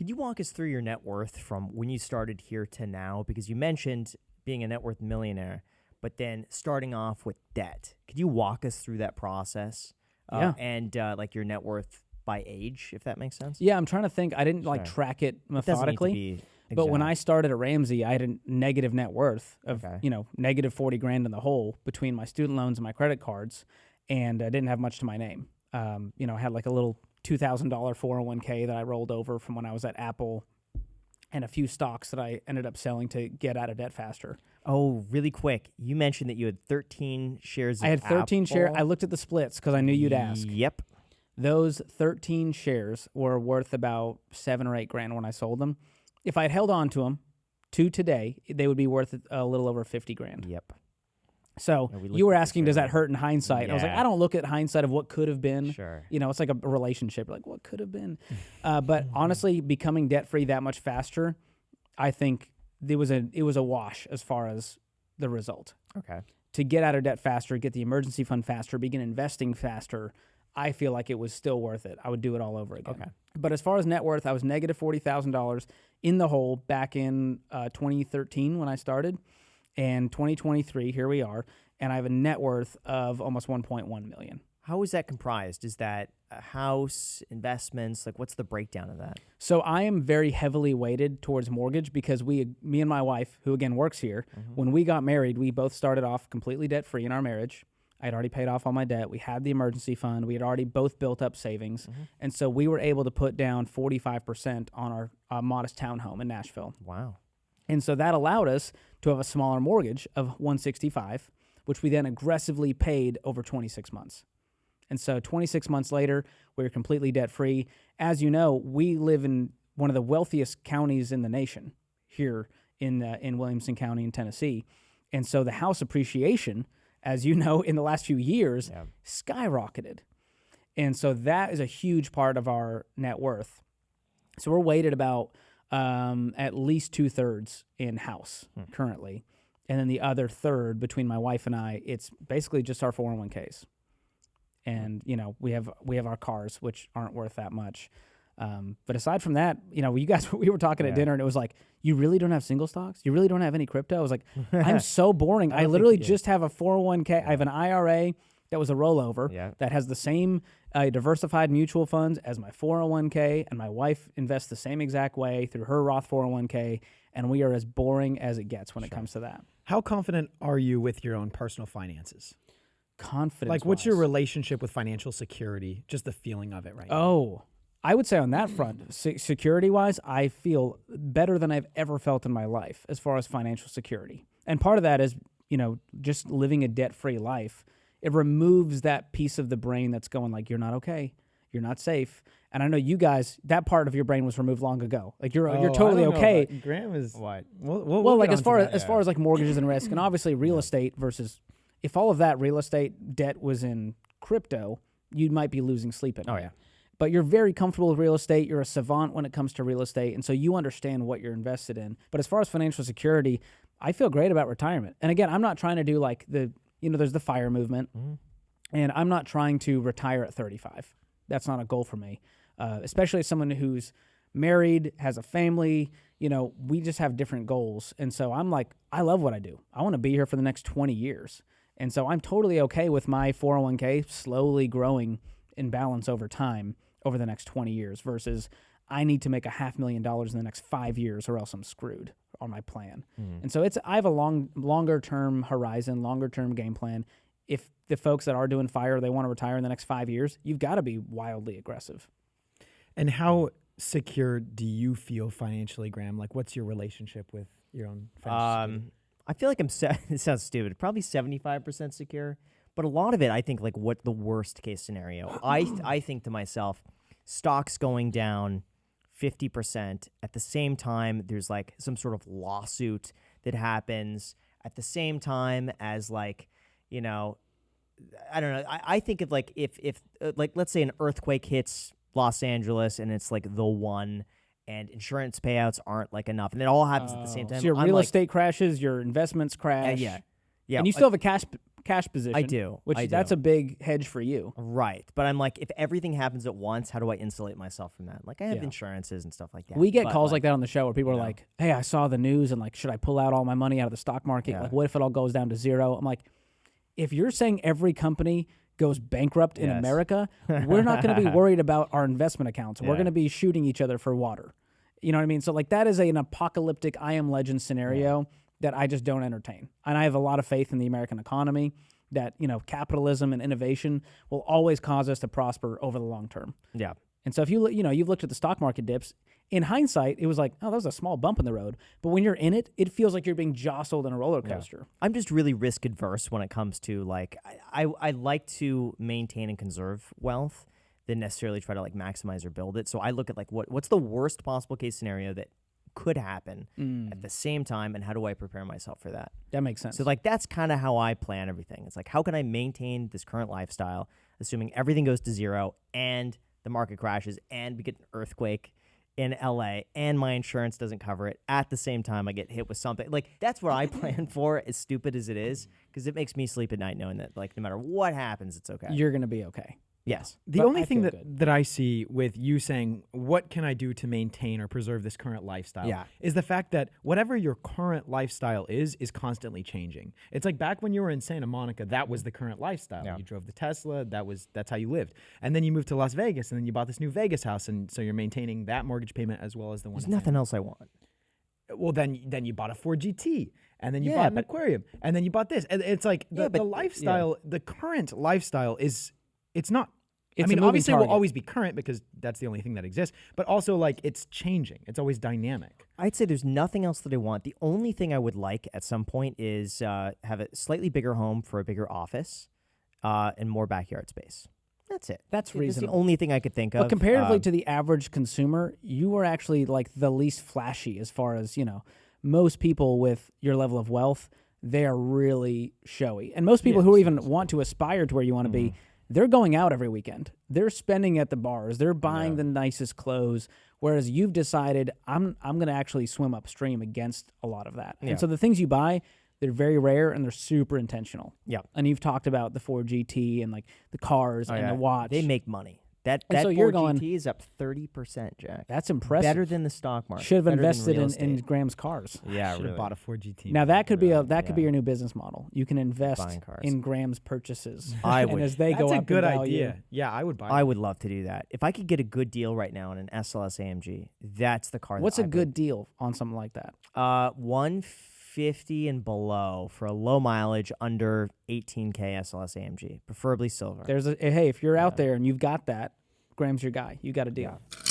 Could you walk us through your net worth from when you started here to now? Because you mentioned being a net worth millionaire, but then starting off with debt. Could you walk us through that process? Yeah. And like your net worth by age, if that makes sense? Yeah, I'm trying to think. I didn't like track it methodically. It doesn't need to be but when exact. I started at Ramsey, I had a negative net worth of, negative 40 grand in the hole between my student loans and my credit cards. And I didn't have much to my name. I had like a little $2,000 401k that I rolled over from when I was at Apple and a few stocks that I ended up selling to get out of debt faster. Oh, really quick. You mentioned that you had 13 shares of I had 13 shares. Apple. I looked at the splits because I knew you'd ask. Yep. Those 13 shares were worth about $7 or $8 grand when I sold them. If I had held on to them to today, they would be worth a little over 50 grand. Yep. So you were asking, does that hurt in hindsight? Yeah. I was like, I don't look at hindsight of what could have been. Sure. It's like a relationship. Like, what could have been? But honestly, becoming debt-free that much faster, I think it was a wash as far as the result. Okay. To get out of debt faster, get the emergency fund faster, begin investing faster, I feel like it was still worth it. I would do it all over again. Okay. But as far as net worth, I was negative $40,000 in the hole back in 2013 when I started. And 2023, here we are, and I have a net worth of almost $1.1 million. How is that comprised? Is that a house, investments? Like, what's the breakdown of that? So I am very heavily weighted towards mortgage because me and my wife, who again works here, when we got married, we both started off completely debt-free in our marriage. I had already paid off all my debt. We had the emergency fund. We had already both built up savings. And so we were able to put down 45% on our modest townhome in Nashville. Wow. And so that allowed us to have a smaller mortgage of $165, which we then aggressively paid over 26 months. And so 26 months later, we were completely debt-free. As you know, we live in one of the wealthiest counties in the nation here in Williamson County in Tennessee. And so the house appreciation, as you know, in the last few years, skyrocketed. And so that is a huge part of our net worth. So we're weighted about at least 2/3 in house currently. And then the other third between my wife and I, it's basically just our 401ks. And, we have our cars, which aren't worth that much. But aside from that, you guys, we were talking at dinner and it was like, you really don't have single stocks? You really don't have any crypto? I was like, I'm so boring. I literally just have a 401k. I have an IRA that was a rollover that has the same diversified mutual funds as my 401k, and my wife invests the same exact way through her Roth 401k, and we are as boring as it gets when it comes to that. How confident are you with your own personal finances? Confidence. Like, what's your relationship with financial security? Just the feeling of it right now. Oh, I would say on that front, security-wise, I feel better than I've ever felt in my life as far as financial security. And part of that is, just living a debt-free life. It removes that piece of the brain that's going like, you're not okay, you're not safe. And I know you guys, that part of your brain was removed long ago. Like you're totally okay. Graham is what? Well, like as far as like mortgages and risk, and obviously real estate versus, if all of that real estate debt was in crypto, you might be losing sleep at night. Oh yeah. But you're very comfortable with real estate. You're a savant when it comes to real estate, and so you understand what you're invested in. But as far as financial security, I feel great about retirement. And again, I'm not trying to do like there's the FIRE movement, and I'm not trying to retire at 35. That's not a goal for me, especially as someone who's married, has a family. We just have different goals. And so I'm like, I love what I do. I want to be here for the next 20 years. And so I'm totally okay with my 401k slowly growing in balance over time over the next 20 years versus I need to make $500,000 in the next 5 years or else I'm screwed on my plan. And so I have a longer term horizon, longer term game plan. If the folks that are doing FIRE, they want to retire in the next 5 years, you've got to be wildly aggressive. And how secure do you feel financially, Graham? Like, what's your relationship with your own financial I feel like it sounds stupid, probably 75% secure. But a lot of it, I think, like what the worst case scenario. I think to myself, stocks going down 50%. At the same time, there's like some sort of lawsuit that happens at the same time as like, I don't know. I think of like if like let's say an earthquake hits Los Angeles and it's like the one, and insurance payouts aren't like enough, and it all happens at the same time. So your real estate crashes, your investments crash. Yeah. And you still have a cash position. I do. Which I that's do. a big hedge for you. Right. But I'm like, if everything happens at once, how do I insulate myself from that? Like, I have Yeah. insurances and stuff like that. We get but, calls like that on the show where people are you know. like, "Hey, I saw the news and like, should I pull out all my money out of the stock market? Yeah. Like, what if it all goes down to zero?" I'm like, if you're saying every company goes bankrupt in Yes. America, we're not going to be worried about our investment accounts. We're Yeah. going to be shooting each other for water. You know what I mean? So like that is an apocalyptic I Am Legend scenario that I just don't entertain. And I have a lot of faith in the American economy that, capitalism and innovation will always cause us to prosper over the long term. Yeah. And so if you've looked at the stock market dips, in hindsight, it was like, oh, that was a small bump in the road. But when you're in it, it feels like you're being jostled in a roller coaster. I'm just really risk adverse when it comes to like, I like to maintain and conserve wealth than necessarily try to like maximize or build it. So I look at like what's the worst possible case scenario that could happen at the same time, and how do I prepare myself for that? That makes sense. So like that's kind of how I plan everything. It's like, how can I maintain this current lifestyle, assuming everything goes to zero and the market crashes and we get an earthquake in LA and my insurance doesn't cover it. At the same time, I get hit with something. Like, that's what I plan for, as stupid as it is, because it makes me sleep at night knowing that, like, no matter what happens, it's okay. You're going to be okay. Yes. The But only I thing feel that I see with you saying, what can I do to maintain or preserve this current lifestyle, Yeah. is the fact that whatever your current lifestyle is constantly changing. It's like back when you were in Santa Monica, that was the current lifestyle. Yeah. You drove the Tesla, that's how you lived. And then you moved to Las Vegas, and then you bought this new Vegas house, and so you're maintaining that mortgage payment as well as the one. There's in Santa nothing else I want. Well, then you bought a Ford GT, and then you Yeah, bought an but- aquarium, and then you bought this. And it's like the but- lifestyle, the current lifestyle it's not. It's I a mean, moving obviously, it will target. always be current because that's the only thing that exists. But also, like, it's changing. It's always dynamic. I'd say there's nothing else that I want. The only thing I would like at some point is have a slightly bigger home for a bigger office and more backyard space. That's it. That's That's the reasonable. only thing I could think of. But comparatively to the average consumer, you are actually like the least flashy as far as, most people with your level of wealth, they are really showy. And most people who even want to aspire to where you want to be, they're going out every weekend. They're spending at the bars. They're buying the nicest clothes. Whereas you've decided, I'm going to actually swim upstream against a lot of that. Yeah. And so the things you buy, they're very rare and they're super intentional. Yeah. And you've talked about the Ford GT and like the cars and the watch. They make money. That And so Ford you're going- GT is up 30%, Jack. That's impressive. Better than the stock market. Should have better than invested real in estate. Graham's cars. Yeah, Should really. have bought a Ford GT. Now that could be Really, could be your new business model. You can invest Buying cars. in Graham's purchases. I and would. as they That's go a up good in value. idea. Yeah, I would buy. I would love to do that. If I could get a good deal right now on an SLS AMG, that's the car. What's that a I good deal on something like that? 150 and below for a low mileage under 18K SLS AMG, preferably silver. There's hey, if you're out there and you've got that, Graham's your guy. You got a deal. Yeah.